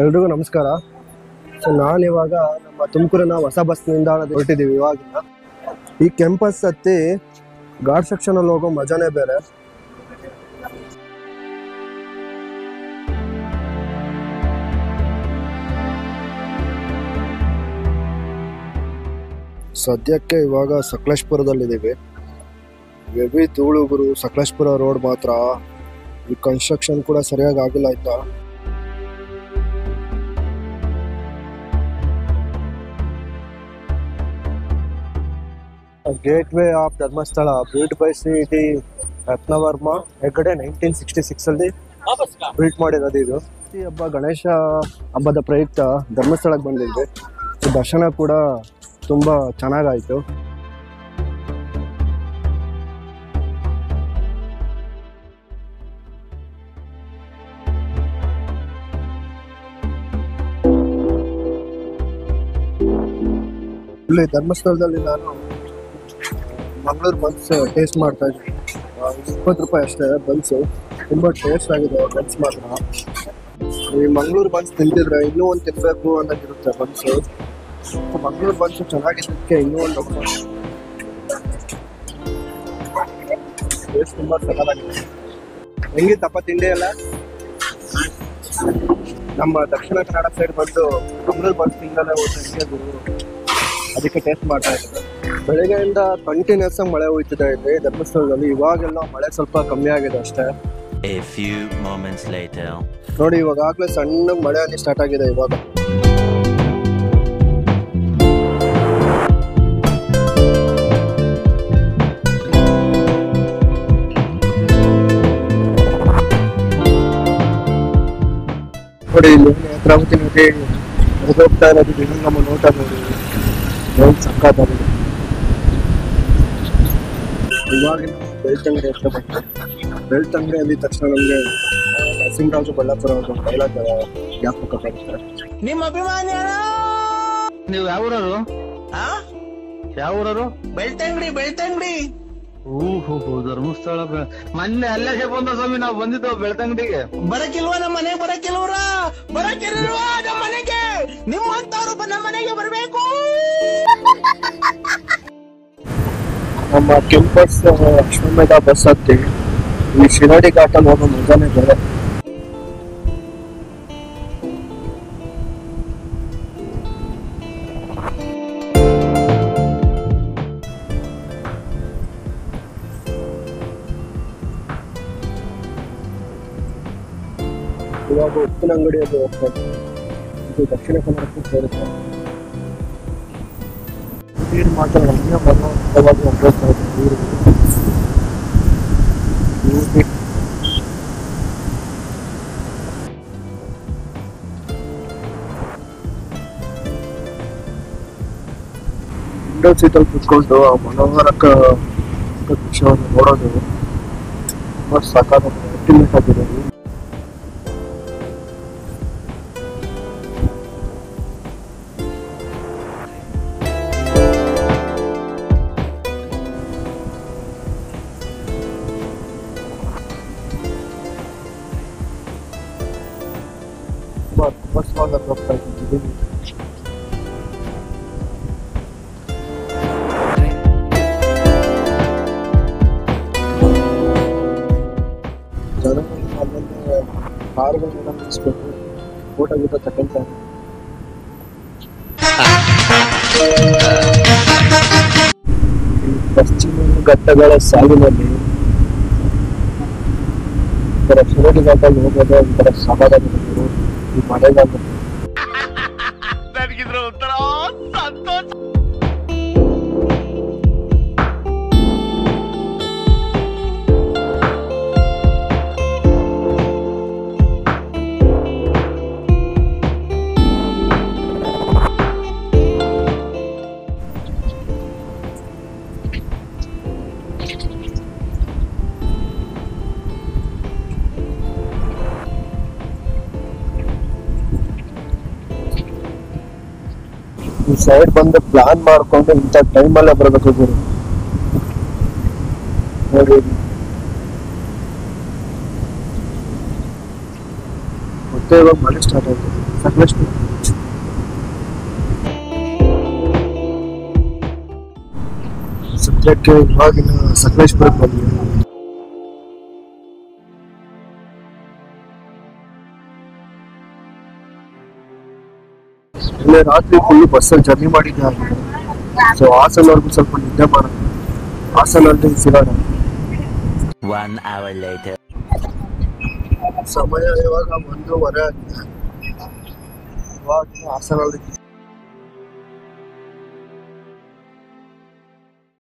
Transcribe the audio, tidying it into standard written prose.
ಎಲ್ರಿಗೂ ನಮಸ್ಕಾರ. ಸೊ ನಾನಿವಾಗ ನಮ್ಮ ತುಮಕೂರಿನ ಹೊಸ ಬಸ್ ನಿಲ್ದಾಣದ ಹೊರಟಿದ್ದೀವಿ. ಇವಾಗಿನ ಈ ಕ್ಯಾಂಪಸ್ ಹತ್ತಿ ಘಾಟ್ ಸೆಕ್ಷನಲ್ಲಿ ಹೋಗೋ ಮಜಾನೇ ಬೇರೆ. ಸದ್ಯಕ್ಕೆ ಇವಾಗ ಸಕಲೇಶಪುರದಲ್ಲಿದ್ದೀವಿ. ಹೆವಿ ಧೂಳು ಗುರು. ಸಕಲೇಶಪುರ ರೋಡ್ ಮಾತ್ರ ಈ ಕನ್ಸ್ಟ್ರಕ್ಷನ್ ಕೂಡ ಸರಿಯಾಗಿ ಆಗಿಲ್ಲ ಆಯ್ತಾ. Gate way of Dharmasthala build by Shri Ratnavarma Hegde 1966 ಅಲ್ಲಿ ಬಿಲ್ಟ್ ಮಾಡಿರೋದು. ಇದು ಈ ಹಬ್ಬ ಗಣೇಶ ಹಬ್ಬದ ಪ್ರಯುಕ್ತ ಧರ್ಮಸ್ಥಳಕ್ಕೆ ಬಂದಿದ್ವಿ. ದರ್ಶನ ಕೂಡ ತುಂಬಾ ಚೆನ್ನಾಗಾಯ್ತು. ಇಲ್ಲಿ ಧರ್ಮಸ್ಥಳದಲ್ಲಿ ನಾನು ಮಂಗಳೂರು ಬನ್ಸ್ ಟೇಸ್ಟ್ ಮಾಡ್ತಾ ಇದ್ದೀನಿ. 20 ರೂಪಾಯಿ ಅಷ್ಟೇ ಬನ್ಸು. ತುಂಬ ಟೇಸ್ಟ್ ಆಗಿದೆ ಬನ್ಸ್ ಮಾತ್ರ. ಈ ಮಂಗಳೂರು ಬನ್ಸ್ ತಿಂತಿದ್ರೆ ಇನ್ನೂ ಒಂದು ತಿನ್ನಬೇಕು ಅನ್ನೋದಿರುತ್ತೆ ಬನ್ಸು. ಮಂಗಳೂರು ಬನ್ಸು ಚೆನ್ನಾಗಿದ್ದಕ್ಕೆ ಇನ್ನೂ ಒಂದು ಟೇಸ್ಟ್ ತುಂಬ ಸಕ್ಕತ್ತಾಗಿದೆ. ಹೆಂಗಿತ್ತಪ್ಪ ತಿಂಡಿ ಎಲ್ಲ? ನಮ್ಮ ದಕ್ಷಿಣ ಕನ್ನಡ ಸೈಡ್ ಬಂದು ಮಂಗಳೂರು ಬನ್ಸ್ ತಿಂದಲೇ ಹೋಗ್ತಾ ಅದಕ್ಕೆ ಟೇಸ್ಟ್ ಮಾಡ್ತಾ ಇದ್ದಾರೆ. ಬೆಳಗ್ಗೆಯಿಂದ ಕಂಟಿನ್ಯೂಸ್ ಆಗಿ ಮಳೆ ಹೋಯ್ತಿದೆ ಇಲ್ಲಿ ಧರ್ಮಸ್ಥಳದಲ್ಲಿ. ಇವಾಗೆಲ್ಲ ಮಳೆ ಸ್ವಲ್ಪ ಕಮ್ಮಿ ಆಗಿದೆ ಅಷ್ಟೇ. ನೋಡಿ ಇವಾಗಲೇ ಸಣ್ಣ ಮಳೆ ಅಲ್ಲಿ ಸ್ಟಾರ್ಟ್ ಆಗಿದೆ ಇವಾಗ. ನೋಡಿ ಇಲ್ಲಿ ನೇತ್ರಾವತಿ ನದಿ ಹೋಗ್ತಾ ಇರೋದು ನಮ್ಮ ನೋಟ ನೋಡಿ ಸಕ್ಕತ್ತಾಗಿದೆ. ಇವಾಗಿನ ಬೆಳ್ತಂಗಡಿ ಹತ್ರ ಬಂತು. ಬೆಳ್ತಂಗಡಿ ಅಂದಿದ ತಕ್ಷಣ ನಮಗೆ ನರಸಿಂಹರಾಜು ಬಳ್ಳಾಪುರ ಅವ್ರ ಡೈಲಾಗ್ ಜ್ಞಾಪಕ ಬರುತ್ತೆ. ನಿಮ್ಮ ಅಭಿಮಾನಿ ನೀವು ಯಾವೂರರು? ಯಾವೂರರು? ಬೆಳ್ತಂಗಡಿ. ಓಹೋ, ಧರ್ಮಸ್ಥಳ. ಮೊನ್ನೆ ಅಲ್ಲೇ ಬಂದ ಸ್ವಾಮಿ, ನಾವು ಬಂದಿದ್ದೆವು ಬೆಳ್ತಂಗಡಿಗೆ. ಬರಕಿಲ್ವಾ ನಮ್ಮ ಮನೆಗೆ? ಬರಕಿಲ್ವಾ ನಮ್ಮ ಮನೆಗೆ? ನಿಮ್ಮಂತವ್ರು ನಮ್ಮ ಮನೆಗೆ ಬರಬೇಕು. ನಮ್ಮ ಕ್ಯಾಂಪಸ್ ಅಶ್ವಮೇಧ ಬಸ್ ಹತ್ತಿ ಈ ಶಿರಾಡಿ ಘಾಟಲ್ಲಿ ಹೋಗೋ ಮಜಾನೇ ಬೇರೆ. ಇವಾಗ ಉಪ್ಪಿನ ಅಂಗಡಿಯಲ್ಲಿ ಹೋಗ್ತಾರೆ. ಇದು ದಕ್ಷಿಣ ಕನ್ನಡಕ್ಕೆ ಸೇರುತ್ತೆ. ನೀರು ಮಾತ್ರ ನಮಗೆ ಬರುವಂಥವಾಗಿ ಹೋಗ್ತಾ ಇದೆ. ನೀರು ವಿಂಡೋ ಸೀಟಲ್ಲಿ ಕುತ್ಕೊಂಡು ಆ ಮನೋಹರಕ ದೃಶ್ಯವನ್ನು ನೋಡೋದು ತುಂಬ ಸಾಕಾಗುತ್ತೆ. ಅಲ್ಟಿಮೇಟ್ ಆಗಿದೆ. ಬಸ್ ಹೋಗ್ತಾ ಇದ್ದೀನಿ. ಜನಗಳು ಕಾರುಗಳನ್ನೆಲ್ಲ ನಿಲ್ಲಿಸ್ಬೇಕು, ಫೋಟೋ ಗೀಟೋ ತಗೊಳ್ತಾರೆ. ಪಶ್ಚಿಮ ಘಟ್ಟಗಳ ಸಾಲಿನಲ್ಲಿ ಶಿರಾಡಿ ಘಾಟಲ್ಲಿ ಹೋಗೋದು ಒಂಥರ ಸಮಾಧಾನ. ಈ ಮಳೆಗಾಲದಲ್ಲಿ ನನಗಿದ್ರ ಒಂಥರ ಸಂತೋಷ. ಈ ಸೈಡ್ ಬಂದು ಪ್ಲಾನ್ ಮಾಡ್ಕೊಂಡು ಇಂಥ ಟೈಮಲ್ಲೇ ಬರಬೇಕು ಗುರು. ನೋಡಿ ಮತ್ತೆ ಇವಾಗ ಮಳೆ ಸ್ಟಾರ್ಟ್ ಆಯ್ತು. ಸಕಲೇಶ್ಪುರ. ಸದ್ಯಕ್ಕೆ ಇವಾಗಿನ ಸಕಲೇಶ್ಪುರಕ್ಕೆ ಬಂದ್ವಿ. ಇಲ್ಲೇ ರಾತ್ರಿ ಫುಲ್ ಬಸ್ಸಲ್ಲಿ ಜರ್ನಿ ಮಾಡಿದ್ದೆ. ಸೊ ಹಾಸನವರೆಗೂ ಸ್ವಲ್ಪ ನಿದ್ದೆ ಮಾಡೋಣ, ಹಾಸನಲ್ಲಿ ಸಿಗೋಣ. ಸಮಯ ಇವಾಗ 1:15 ಆಗಿದೆ. ಇವಾಗ ಹಾಸನಲ್ಲಿ